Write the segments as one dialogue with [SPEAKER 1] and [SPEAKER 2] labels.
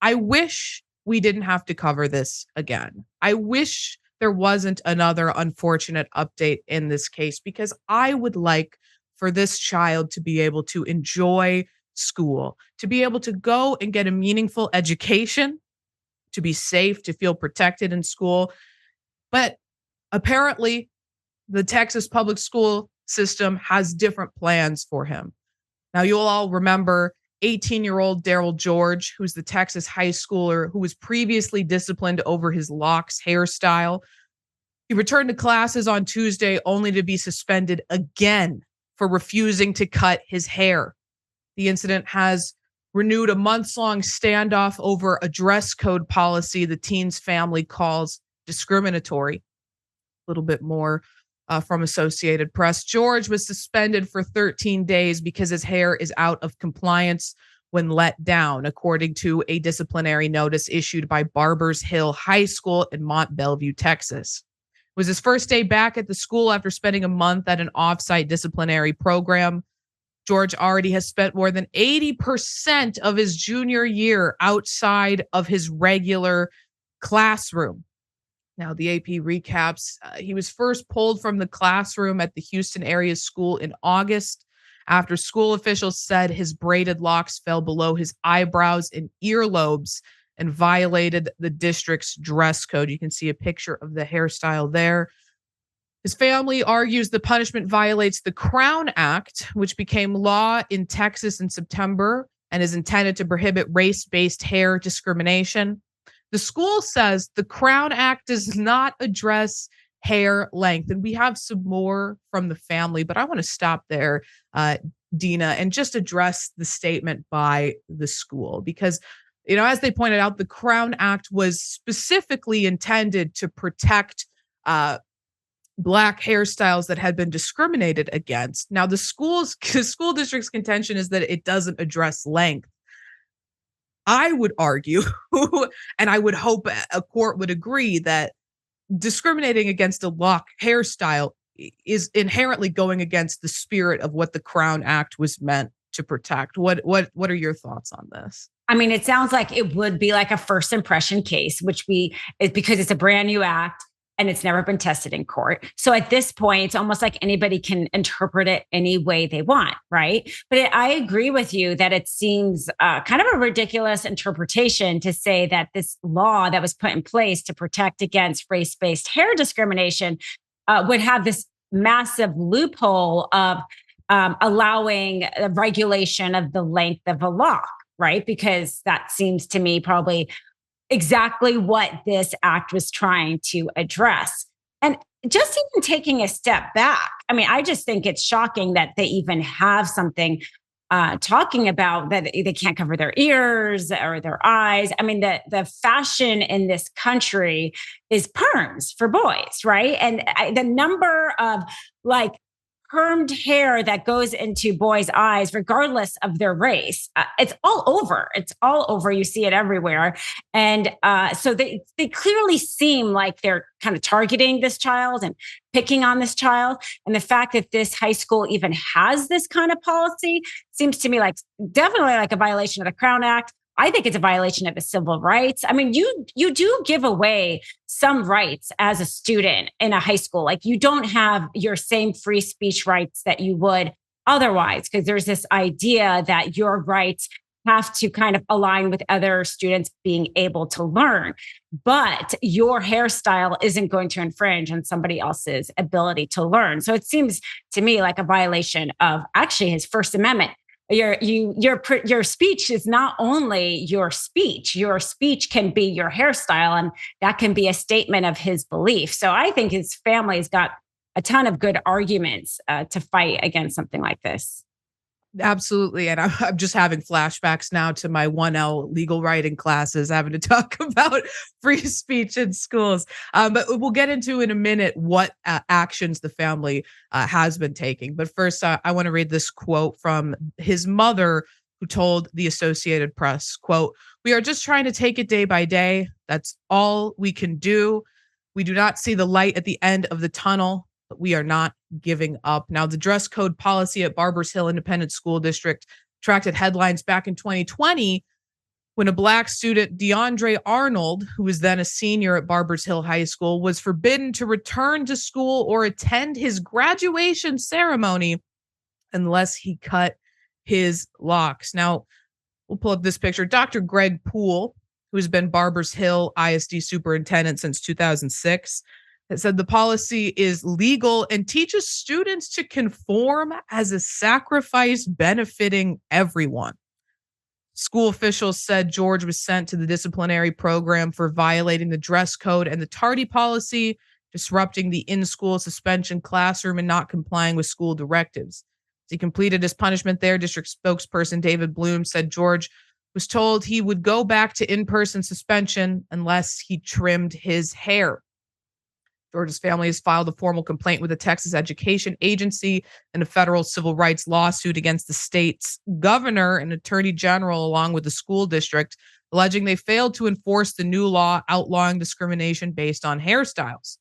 [SPEAKER 1] I wish we didn't have to cover this again. I wish there wasn't another unfortunate update in this case, because I would like for this child to be able to enjoy school, to be able to go and get a meaningful education, to be safe, to feel protected in school. But apparently, the Texas public school system has different plans for him. Now, you'll all remember 18-year-old Darryl George, who's the Texas high schooler who was previously disciplined over his Locs hairstyle. He returned to classes on Tuesday only to be suspended again for refusing to cut his hair. The incident has renewed a months-long standoff over a dress code policy the teen's family calls discriminatory. A little bit more from Associated Press. George was suspended for 13 days because his hair is out of compliance when let down, according to a disciplinary notice issued by Barbers Hill High School in Mont Belvieu, Texas. It was his first day back at the school after spending a month at an off-site disciplinary program. George already has spent more than 80% of his junior year outside of his regular classroom. Now, the AP recaps, he was first pulled from the classroom at the Houston area school in August after school officials said his braided locks fell below his eyebrows and earlobes and violated the district's dress code. You can see a picture of the hairstyle there. His family argues the punishment violates the Crown Act, which became law in Texas in September and is intended to prohibit race-based hair discrimination. The school says the Crown Act does not address hair length. And we have some more from the family, but I want to stop there, Dina, and just address the statement by the school. Because, as they pointed out, the Crown Act was specifically intended to protect Black hairstyles that had been discriminated against. Now, the school district's contention is that it doesn't address length. I would argue, and I would hope a court would agree, that discriminating against a lock hairstyle is inherently going against the spirit of what the Crown Act was meant to protect. What are your thoughts on this?
[SPEAKER 2] I mean, it sounds like it would be like a first impression case, because it's a brand new act and it's never been tested in court. So at this point, it's almost like anybody can interpret it any way they want, right? But I agree with you that it seems kind of a ridiculous interpretation to say that this law that was put in place to protect against race-based hair discrimination would have this massive loophole of allowing a regulation of the length of a lock, right? Because that seems to me probably exactly what this act was trying to address. And just even taking a step back, I mean, I just think it's shocking that they even have something talking about that they can't cover their ears or their eyes. I mean, the fashion in this country is perms for boys, right? And the number of permed hair that goes into boys' eyes, regardless of their race. It's all over. It's all over. You see it everywhere. And so they clearly seem like they're kind of targeting this child and picking on this child. And the fact that this high school even has this kind of policy seems to me definitely like a violation of the Crown Act. I think it's a violation of the civil rights. I mean, you do give away some rights as a student in a high school. Like, you don't have your same free speech rights that you would otherwise, because there's this idea that your rights have to kind of align with other students being able to learn. But your hairstyle isn't going to infringe on somebody else's ability to learn. So it seems to me like a violation of actually his First Amendment. Your speech is not only your speech can be your hairstyle, and that can be a statement of his belief. So I think his family's got a ton of good arguments to fight against something like this.
[SPEAKER 1] Absolutely. And I'm just having flashbacks now to my 1L legal writing classes, having to talk about free speech in schools. But we'll get into in a minute what actions the family has been taking. But first, I want to read this quote from his mother, who told the Associated Press, quote, "We are just trying to take it day by day. That's all we can do. We do not see the light at the end of the tunnel, but we are not giving up." Now, the dress code policy at Barbers Hill Independent School District attracted headlines back in 2020 when a Black student, DeAndre Arnold, who was then a senior at Barbers Hill High School, was forbidden to return to school or attend his graduation ceremony unless he cut his locks. Now, we'll pull up this picture. Dr. Greg Poole, who has been Barbers Hill ISD superintendent since 2006, has said the policy is legal and teaches students to conform as a sacrifice benefiting everyone. School officials said George was sent to the disciplinary program for violating the dress code and the tardy policy, disrupting the in-school suspension classroom, and not complying with school directives. As he completed his punishment there, district spokesperson David Bloom said George was told he would go back to in-person suspension unless he trimmed his hair. George's family has filed a formal complaint with the Texas Education Agency and a federal civil rights lawsuit against the state's governor and attorney general, along with the school district, alleging they failed to enforce the new law outlawing discrimination based on hairstyles.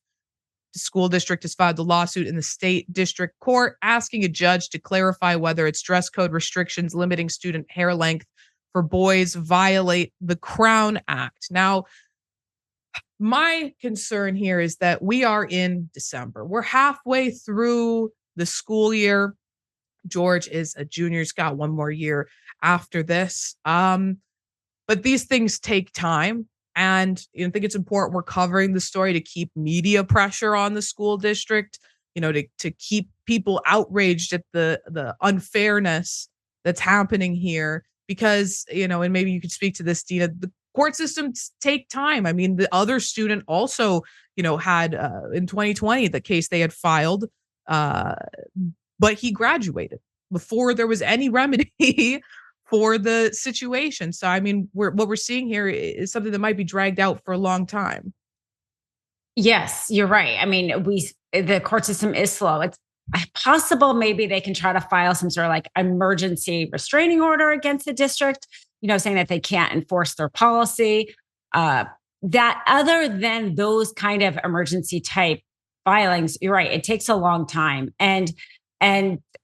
[SPEAKER 1] The school district has filed a lawsuit in the state district court asking a judge to clarify whether its dress code restrictions limiting student hair length for boys violate the Crown Act. Now, my concern here is that we are in December. We're halfway through the school year. George is a junior. He's got one more year after this. But these things take time. And I think it's important we're covering the story to keep media pressure on the school district, to keep people outraged at the unfairness that's happening here. Because, and maybe you could speak to this, Dina, the court systems take time. I mean, the other student also, had in 2020, the case they had filed, but he graduated before there was any remedy for the situation. So, I mean, what we're seeing here is something that might be dragged out for a long time.
[SPEAKER 2] Yes, you're right. I mean, the court system is slow. It's possible maybe they can try to file some sort of like emergency restraining order against the district, saying that they can't enforce their policy. That other than those kind of emergency type filings, you're right, it takes a long time. And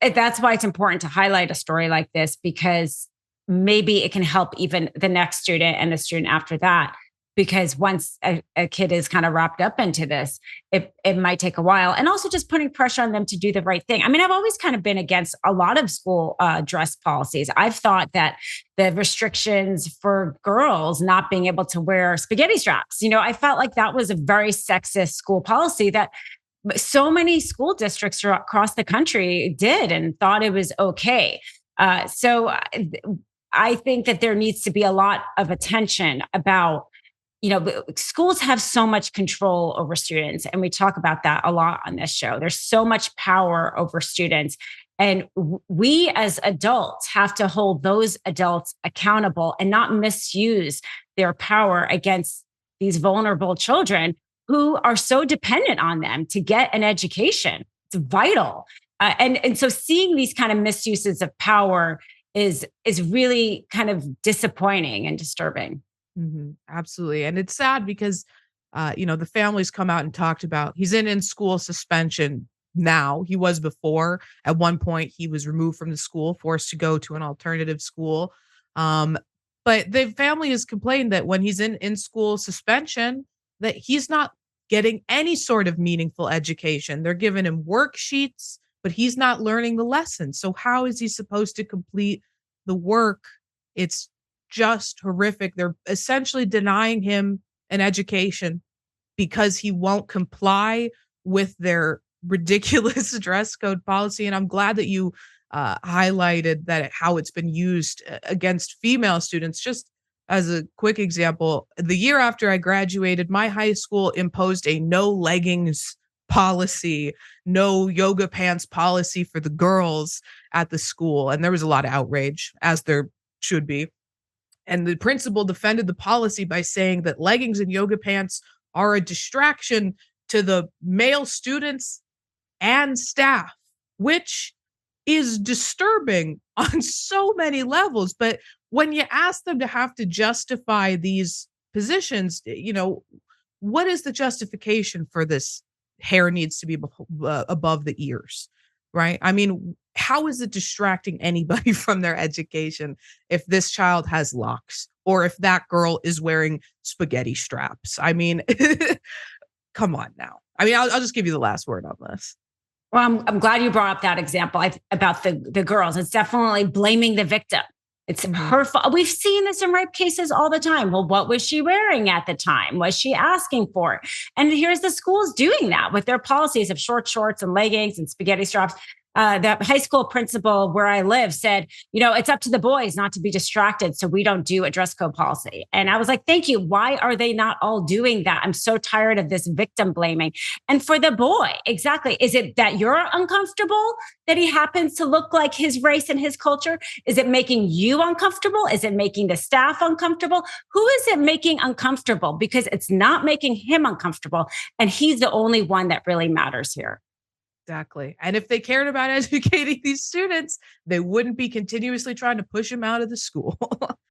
[SPEAKER 2] that's why it's important to highlight a story like this, because maybe it can help even the next student and the student after that. Because once a kid is kind of wrapped up into this, it might take a while. And also just putting pressure on them to do the right thing. I mean, I've always kind of been against a lot of school dress policies. I've thought that the restrictions for girls not being able to wear spaghetti straps, I felt like that was a very sexist school policy that so many school districts across the country did and thought it was okay. So I think that there needs to be a lot of attention about, schools have so much control over students, and we talk about that a lot on this show. There's so much power over students, and we as adults have to hold those adults accountable and not misuse their power against these vulnerable children who are so dependent on them to get an education. It's vital. And so seeing these kind of misuses of power is really kind of disappointing and disturbing.
[SPEAKER 1] Mm-hmm. Absolutely. And it's sad because, the families come out and talked about he's in school suspension now. He was before. At one point, he was removed from the school, forced to go to an alternative school. But the family has complained that when he's in school suspension, that he's not getting any sort of meaningful education. They're giving him worksheets, but he's not learning the lessons. So how is he supposed to complete the work? It's just horrific. They're essentially denying him an education because he won't comply with their ridiculous dress code policy. And I'm glad that you highlighted that how it's been used against female students. Just as a quick example, the year after I graduated, my high school imposed a no leggings policy, no yoga pants policy for the girls at the school. And there was a lot of outrage, as there should be. And the principal defended the policy by saying that leggings and yoga pants are a distraction to the male students and staff, which is disturbing on so many levels. But when you ask them to have to justify these positions, what is the justification for this hair needs to be above the ears, right? I mean, how is it distracting anybody from their education if this child has locks or if that girl is wearing spaghetti straps. I mean, come on now. I mean, I'll just give you the last word on this.
[SPEAKER 2] Well, I'm glad you brought up that example about the girls. It's definitely blaming the victim. It's her fault. We've seen this in rape cases all the time. Well, what was she wearing at the time? Was she asking for it? And here's the schools doing that with their policies of short shorts and leggings and spaghetti straps. The high school principal where I live said, it's up to the boys not to be distracted. So we don't do a dress code policy. And I was like, thank you. Why are they not all doing that? I'm so tired of this victim blaming. And for the boy, exactly. Is it that you're uncomfortable that he happens to look like his race and his culture? Is it making you uncomfortable? Is it making the staff uncomfortable? Who is it making uncomfortable? Because it's not making him uncomfortable. And he's the only one that really matters here.
[SPEAKER 1] Exactly. And if they cared about educating these students, they wouldn't be continuously trying to push them out of the school.